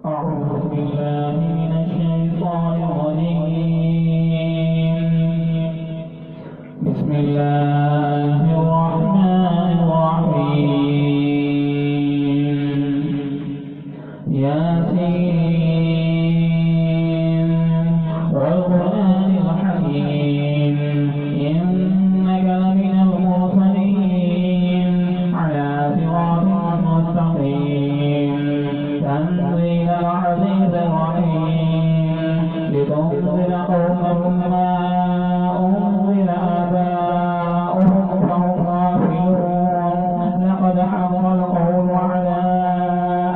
أعوذ بالله من الشيطان الرجيم. بسم الله الرحمن الرحيم. ياسين والقرآن الحكيم إنك لمن المرسلين على صراط مستقيم تنزيل العزيز الرحيم لتنذر قوما ما أنزل آباؤهم فهم غافلون لقد حق القول على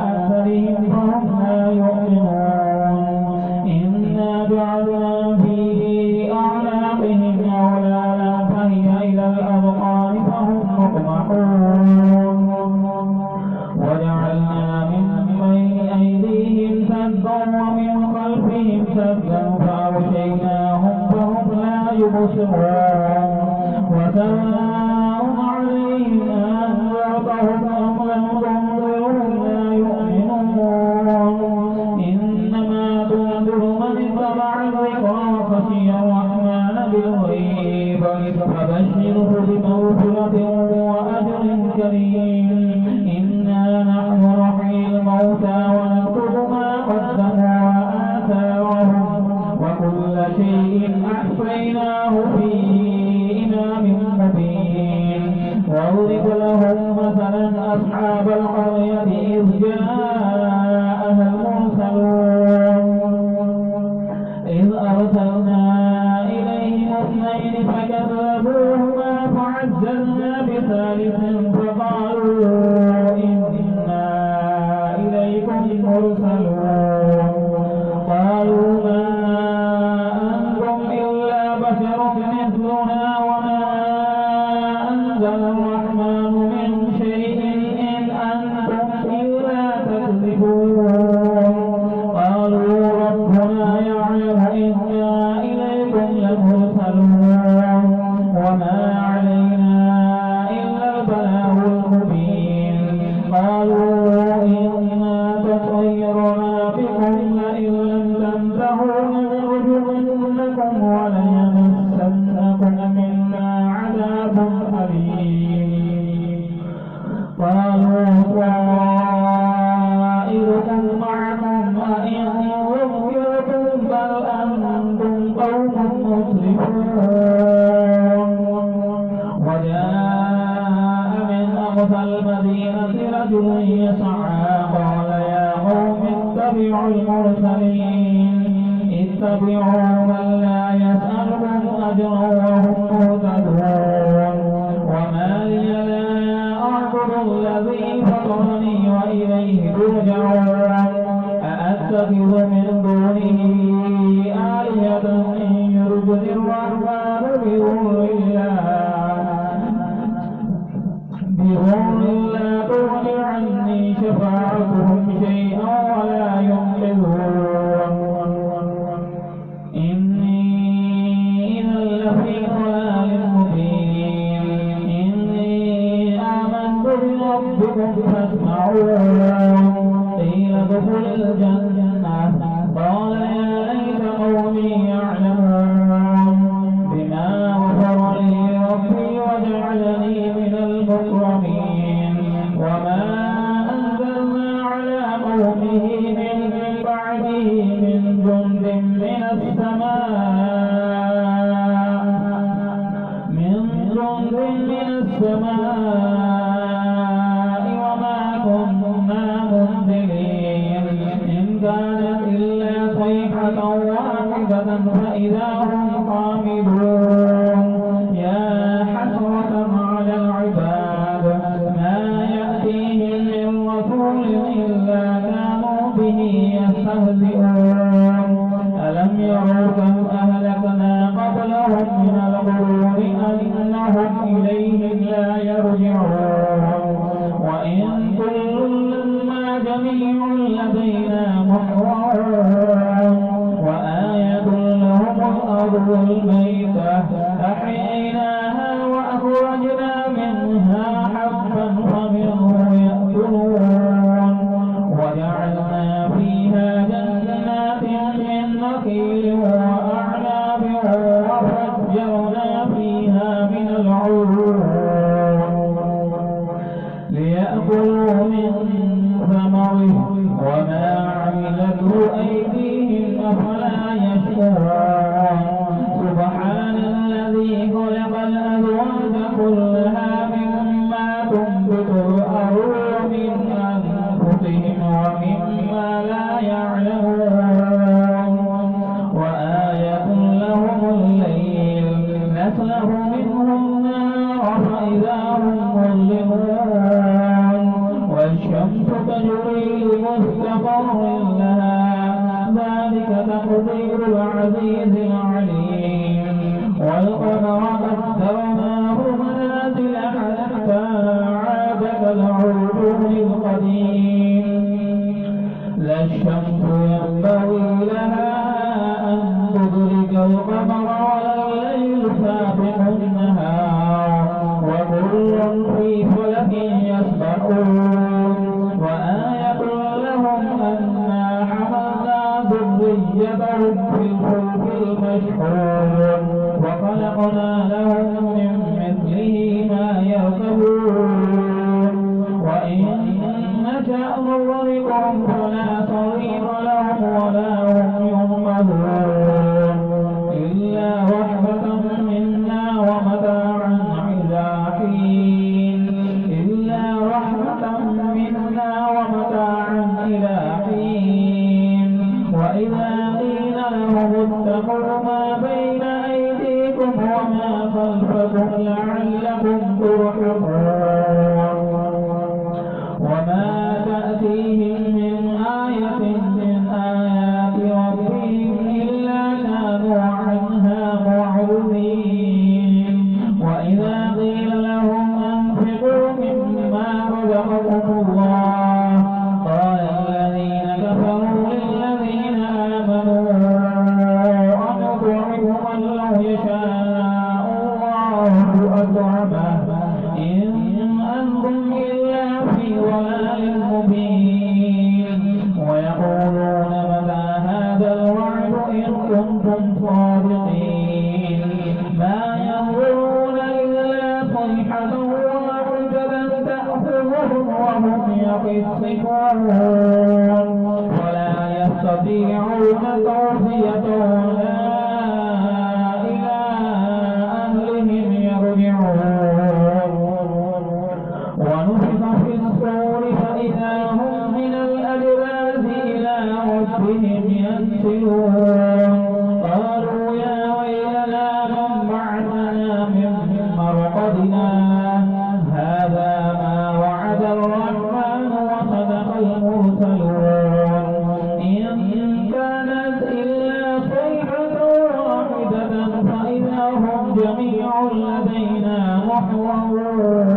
أكثرهم فهم لا يؤمنون إنا جعلنا في أعناقهم أغلالا فهي إلى الأذقان فهم مقمحون وجعلنا من بين أيديهم سدا ومن خلفهم سدا فأغشيناهم فهم لا يبصرون وسواء عليهم أنذرتهم أم لم تنذرهم لا يؤمنون إنما تنذر من اتبع الذكر وخشي الرحمن بالغيب فبشره بمغفرة وأجر كريم إنا نحن نحيي الموتى ونكتب ما قدموا وآثارهم وكل شيء أحصيناه في إمام مبين واضرب لهم مثلا أصحاب القرية إذ جاءها المرسلون إذ أرسلنا إليهم اثنين فكذبوهما فعززنا بثالث فقالوا إنا إليكم مرسلون قالوا ما أنتم إلا بشر مثلنا وما أنزل الرحمن من شيء إن أنتم إلا تكذبون قالوا ربنا يعلم إنا إليكم لمرسلون وما علينا إلا البلاغ المبين قالوا إنا تطيرنا بكم لئن لم تنتهوا لنرجمنكم وليمسنكم منا عذاب أليم قالوا طائركم معكم أئن ذكرتم بل أنتم قوم مسرفون وجاء من أقصى المدينة رجل يسعى قال يا قوم اتبعوا المرسلين اتبعوا من لا يسألكم أجرا وهم مهتدون وما لي لا أعبد الذي فطرني وإليه ترجعون أأتخذ من دونه آلهة إن يردني الرحمن بضر لا تغني عني شفاعتهم شيئا ولا ينقذون إني إذا لفي ضلال مبين إني آمنت بربكم فاسمعون قيل ادخل الجنة قال يا ليت قومي يعلمون بما غفر لي ربي وجعلني من المكرمين وما أنزلنا على قومه من بعده من جند من السماء وما كنا منزلين إن كانت إلا صيحة واحدة فإذا هم خامدون يا حسرة على العباد ما يأتيهم من رسول إلا كانوا به يستهزئون ألم يروا كم أهلكنا قبلهم من القرون أنهم إليهم لا يرجعون وإن كل لما جميع لدينا محضرون وآية لهم الأرض الميتة أحييناها وأخرجنا منها حبا فمنه يأكلون وجعلنا فيها من العيون ليأكلوا من ثمره وما عملته أيديهم أفلا يشكرون سبحان الذي خلق الأزواج كلها مما تنبت الأرض من أنفسهم ومما لا يعلمون وآية لهم الليل نسلخ منه النار فإذا هم مظلمون والشمس تجري لمستقر لها ذلك تقدير العزيز العليم والقمر قدرناه منازل حتى عاد كالعرجون القديم لا الشمس ينبغي لها أن تدرك القمر ولا الليل سابق النهار وكل في فلك يسبحون وآية لهم أنا حملنا ذريتهم في الفلك المشحون وخلقنا لهم من مثله ما يركبون وإن نشأ نغرقهم فلا صريخ لهم ولا هم ينقذون إلا رحمة منا ومتاعا إلى حين إلا رحمة منا ومتاعا إلى حين وإذا قيل لهم اتقوا ما بين أيديكم وما خلفكم لعلكم ترحمون وما تأتيهم من آية من آيات ربهم إلا كانوا عنها معرضين وإذا قيل لهم أنفقوا مما رزقكم الله قال الذين كفروا للذين آمنوا أنطعم من لو يشاء الله أطعمه إن أنتم إلا في ضلال مبين ويقولون متى هذا الوعد إن كنتم صادقين ما ينظرون إلا صيحة واحدة تأخذهم وهم يخصفون ولا يستطيعون توصية ولا إلى أهلهم يرجعون ونفخ في الصور فإذا هم من الأجداث إلى ربهم ينسلون قالوا يا ويلنا من بعثنا من مرقدنا هذا ما وعد الرحمن وصدق المرسلون إن كانت إلا صيحة واحدة فإذا هم جميع لدينا محضرون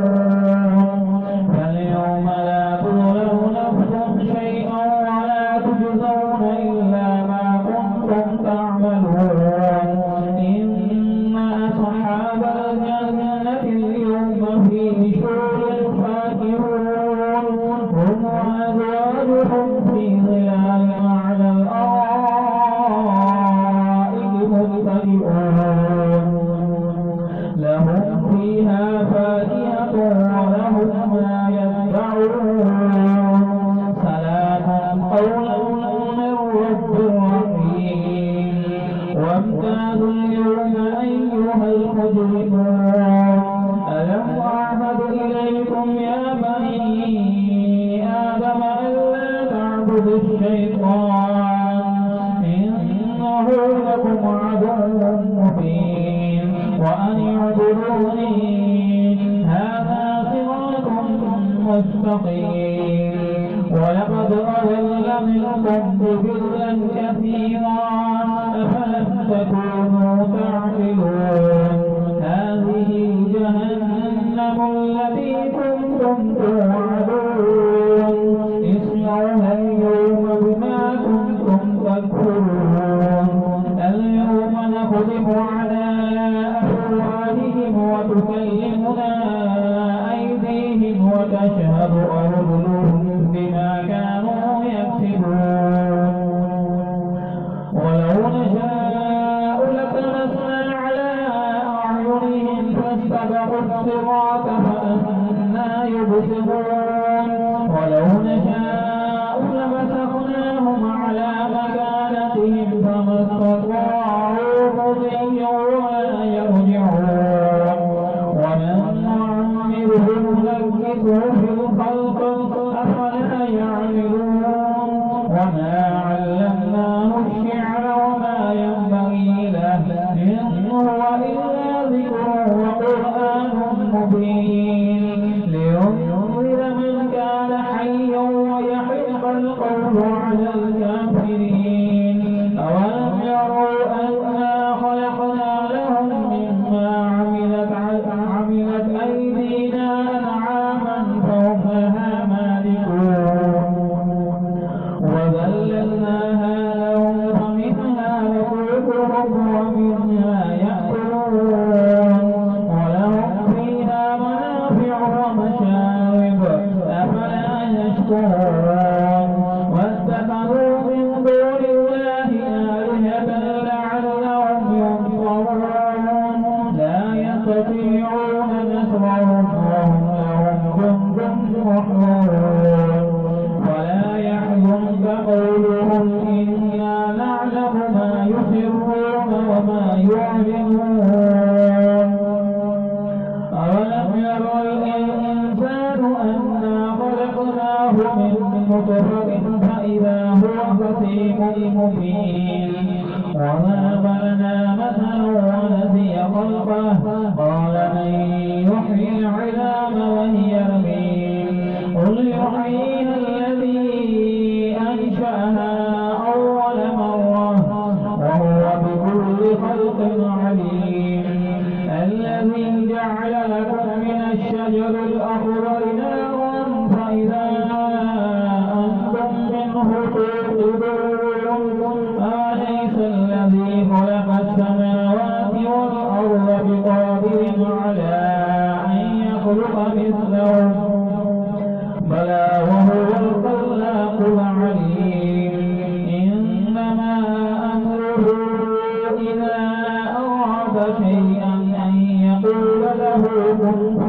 فاليوم لا تظلم نفس شيئا ولا تجزون إلا ما كنتم تعملون إن أصحاب الجنة اليوم في شغل فاكهون هم وأزواجهم في ظلال على الأرائك متكئون لهم فيها فاكهة ولهم ما يدعون سلام قولا من رب رحيم وامتازوا اليوم أيها المجرمون ألم أعهد إليكم يا بني آدم ألا تعبدوا الشيطان إنه لكم عدو مبين وأن اعبدوني هذا صراط مستقيم ولقد أضل منكم جبلا كثيرا أفلم تكونوا تعقلون هذه جهنم التي كنتم توعدون اصلوها اليوم بما كنتم تكفرون اليوم نختم على أفواههم وتكلمنا أيديهم وتشهد أرجلهم بما كانوا يكسبون ولو نشاء لطمسنا على أعينهم فاستبقوا الصراط فأنى يبصرون ولو نشاء لمسخناهم على مكانتهم فما استطاعوا مضيا ولا يرجعون ومن نعمره ننكسه في الخلق أفلا يعقلون وما علمناه الشعر وما ينبغي له إن هو إلا ذكر وقرآن مبين لينذر من كان حيا ويحق القول على الكافرين أولم يروا أنا خلقنا لهم مما عملت أيدينا أنعاما فهم لها مالكون وذللناها لهم فمنها ركوبهم ومنها يأكلون ولهم فيها منافع ومشارب أفلا يشكرون واتخذوا من دون الله آلهة لعلهم ينصرون لا يستطيعون نصرهم وهم لهم جند محضرون ولا يحزنك قولهم إنا نعلم ما يسرون وما يعلنون أولم ير الإنسان أنا خلقناه من نطفة فإذا هو خصيم مبين وما ضلنا مثلا ونسي خلقه قال من يحيي العظام وهي رميم قل يحييها الذي أنشأها أول مرة وهو بكل خلق عليم الذي جعل لكم من الشجر الأخضر نارا فإذا أنتم منه توقدون أليس الذي خلق السماوات والأرض بقادر على أن يخلق مثلهم بلى وهو الخلاق العليم إنما أمره إذا أراد شيئا أن يقول له كن